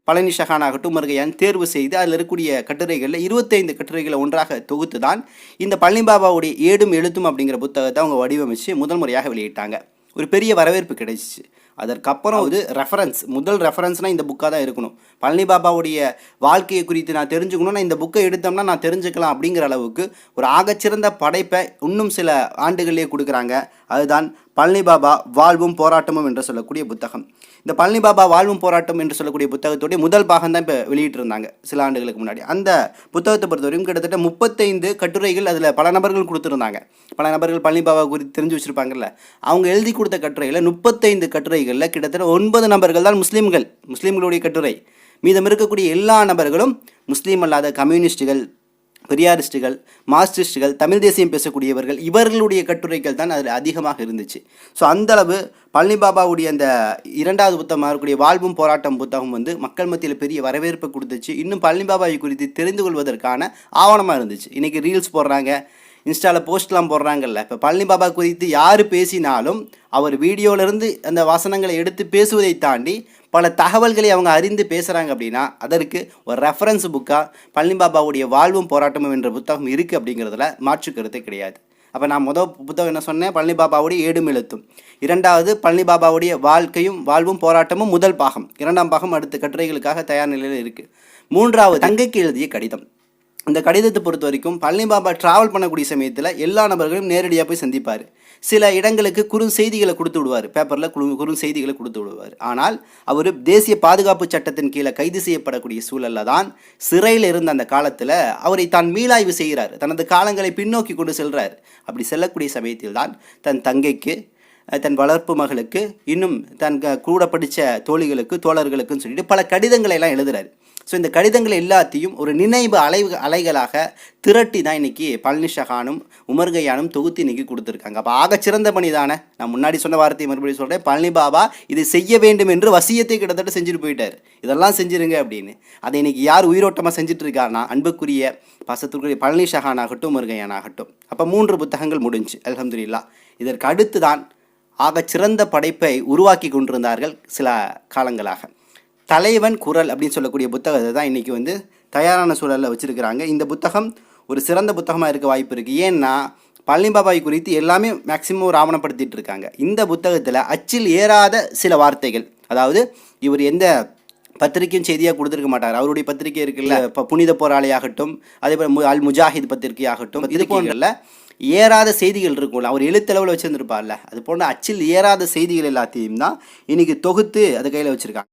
பழனி ஷஹான் ஆகட்டும் உமர்கையான் தேர்வு செய்து அதில் இருக்கக்கூடிய கட்டுரைகளில் 25 கட்டுரைகளை ஒன்றாக தொகுத்து தான் இந்த பழனி பாபாவுடைய ஏடும் எழுத்தும் அப்படிங்கிற புத்தகத்தை அவங்க வடிவமைச்சு முதல் முறையாக வெளியிட்டாங்க. ஒரு பெரிய வரவேற்பு கிடைச்சிச்சு. அதற்கப்புறம் முதல் ரெஃபரன்ஸ்னால் இந்த புக்காக தான் இருக்கணும். பழனி பாபாவுடைய வாழ்க்கையை குறித்து நான் தெரிஞ்சுக்கணும்னா இந்த புக்கை எடுத்தோம்னா நான் தெரிஞ்சுக்கலாம் அப்படிங்கிற அளவுக்கு ஒரு ஆகச்சிறந்த படைப்பை இன்னும் சில ஆண்டுகளிலே கொடுக்குறாங்க. அதுதான் பழனி பாபா வாழ்வும் போராட்டமும் என்று சொல்லக்கூடிய புத்தகம். இந்த பழனி பாபா வாழ்வும் போராட்டம் என்று சொல்லக்கூடிய புத்தகத்துடைய முதல் பாகம் தான் இப்போ வெளியிட்டிருந்தாங்க சில ஆண்டுகளுக்கு முன்னாடி. அந்த புத்தகத்தை பொறுத்தவரைக்கும் கிட்டத்தட்ட 35 கட்டுரைகள் அதில் பல நபர்கள் கொடுத்துருந்தாங்க. பல நபர்கள் பழனி பாபா குறித்து தெரிஞ்சு வச்சுருப்பாங்கல்ல, அவங்க எழுதி கொடுத்த கட்டுரையில் 35 கட்டுரைகளில் கிட்டத்தட்ட 9 நபர்கள் தான் முஸ்லீம்களுடைய கட்டுரை. மீதம் இருக்கக்கூடிய எல்லா நபர்களும் முஸ்லீம் அல்லாத கம்யூனிஸ்டுகள், பெரியாரிஸ்டுகள், மார்க்சிஸ்டுகள், தமிழ் தேசியம் பேசக்கூடியவர்கள், இவர்களுடைய கட்டுரைகள் தான் அதில் அதிகமாக இருந்துச்சு. ஸோ அந்தளவு பழனி பாபாவுடைய அந்த 2வது புத்தகமாக இருக்கக்கூடிய வாழ்வும் போராட்டம் புத்தகம் மக்கள் மத்தியில் பெரிய வரவேற்பை கொடுத்துச்சு. இன்னும் பழனி பாபாவை குறித்து தெரிந்து கொள்வதற்கான ஆவணமாக இருந்துச்சு. இன்றைக்கி ரீல்ஸ் போடுறாங்க, இன்ஸ்டாவில் போஸ்ட்லாம் போடுறாங்கல்ல. இப்போ பழனி பாபா குறித்து யார் பேசினாலும் அவர் வீடியோவிலேருந்து அந்த வசனங்களை எடுத்து பேசுவதை தாண்டி பல தகவல்களை அவங்க அறிந்து பேசுகிறாங்க. அப்படின்னா அதற்கு ஒரு ரெஃபரன்ஸ் புக்காக பழனி பாபாவுடைய வாழ்வும் போராட்டமும் என்ற புத்தகம் இருக்குது அப்படிங்கிறதுல மாற்று கருத்தே கிடையாது. அப்போ நான் புத்தகம் என்ன சொன்னேன், பழனி பாபாவுடைய ஏடும் எழுத்தும். 2வது பழனி பாபாவுடைய வாழ்க்கையும் வாழ்வும் போராட்டமும் முதல் பாகம். 2ஆம் பாகம் அடுத்த கட்டுரைகளுக்காக தயார் நிலையில் இருக்குது. 3வது தங்கைக்கு எழுதிய கடிதம். இந்த கடிதத்தை பொறுத்த வரைக்கும் பழனி பாபா ட்ராவல் பண்ணக்கூடிய சமயத்தில் எல்லா நபர்களையும் நேரடியாக போய் சந்திப்பார். சில இடங்களுக்கு குறுஞ்செய்திகளை கொடுத்து விடுவார், பேப்பரில் குறுஞ்செய்திகளை கொடுத்து விடுவார். ஆனால் அவர் தேசிய பாதுகாப்பு சட்டத்தின் கீழே கைது செய்யப்படக்கூடிய சூழலில் தான் சிறையில் இருந்த அந்த காலத்தில் அவரை தான் மீளாய்வு செய்கிறார், தனது காலங்களை பின்னோக்கி கொண்டு செல்கிறார். அப்படி செல்லக்கூடிய சமயத்தில் தான் தன் தங்கைக்கு, தன் வளர்ப்பு மகளுக்கு, இன்னும் தன் கூட படித்த தோழர்களுக்குன்னு சொல்லிட்டு பல கடிதங்களை எல்லாம் எழுதுகிறார். ஸோ இந்த கடிதங்கள் எல்லாத்தையும் ஒரு நினைவு அலைகளாக திரட்டி தான் இன்றைக்கி பழனி ஷஹானும் உமர்கையானும் தொகுத்து இன்றைக்கி கொடுத்துருக்காங்க. அப்போ ஆகச்சிறந்த பணி தானே. நான் முன்னாடி சொன்ன வார்த்தையை மறுபடியும் சொல்கிறேன், பழனி பாபா இதை செய்ய வேண்டும் என்று வசியத்தை கிட்டத்தட்ட செஞ்சுட்டு போயிட்டார். இதெல்லாம் செஞ்சுருங்க அப்படின்னு. அதை இன்றைக்கி யார் உயிரோட்டமாக செஞ்சுட்டு இருக்காருன்னா அன்புக்குரிய பாசத்துக்குரிய பழனி ஷஹான் ஆகட்டும் உமர்கையான் ஆகட்டும். அப்போ 3 புத்தகங்கள் முடிஞ்சு அல்ஹம்துலில்லாஹ். இதற்கு அடுத்து தான் ஆகச்சிறந்த படைப்பை உருவாக்கி கொண்டிருந்தார்கள் சில காலங்களாக. தலைவன் குரல் அப்படின்னு சொல்லக்கூடிய புத்தகத்தை தான் இன்றைக்கி தயாரான சூழலில் வச்சுருக்கிறாங்க. இந்த புத்தகம் ஒரு சிறந்த புத்தகமாக இருக்க வாய்ப்பு இருக்குது. ஏன்னா பழனி பாபாவை குறித்து எல்லாமே மேக்சிமம் ஒரு ஆவணப்படுத்திட்டு இருக்காங்க. இந்த புத்தகத்தில் அச்சில் ஏறாத சில வார்த்தைகள், அதாவது இவர் எந்த பத்திரிக்கையும் செய்தியாக கொடுத்துருக்க மாட்டார். அவருடைய பத்திரிகை இருக்குல்ல, இப்போ புனித போராளியாகட்டும், அதே போல் அல் முஜாஹித் பத்திரிகையாகட்டும், இது போன்றல ஏறாத செய்திகள் இருக்கும்ல, அவர் எழுத்தளவில் வச்சுருந்துருப்பார்ல, அது போன்ற அச்சில் ஏறாத செய்திகள் எல்லாத்தையும் தான் இன்றைக்கி தொகுத்து அது கையில் வச்சுருக்காங்க.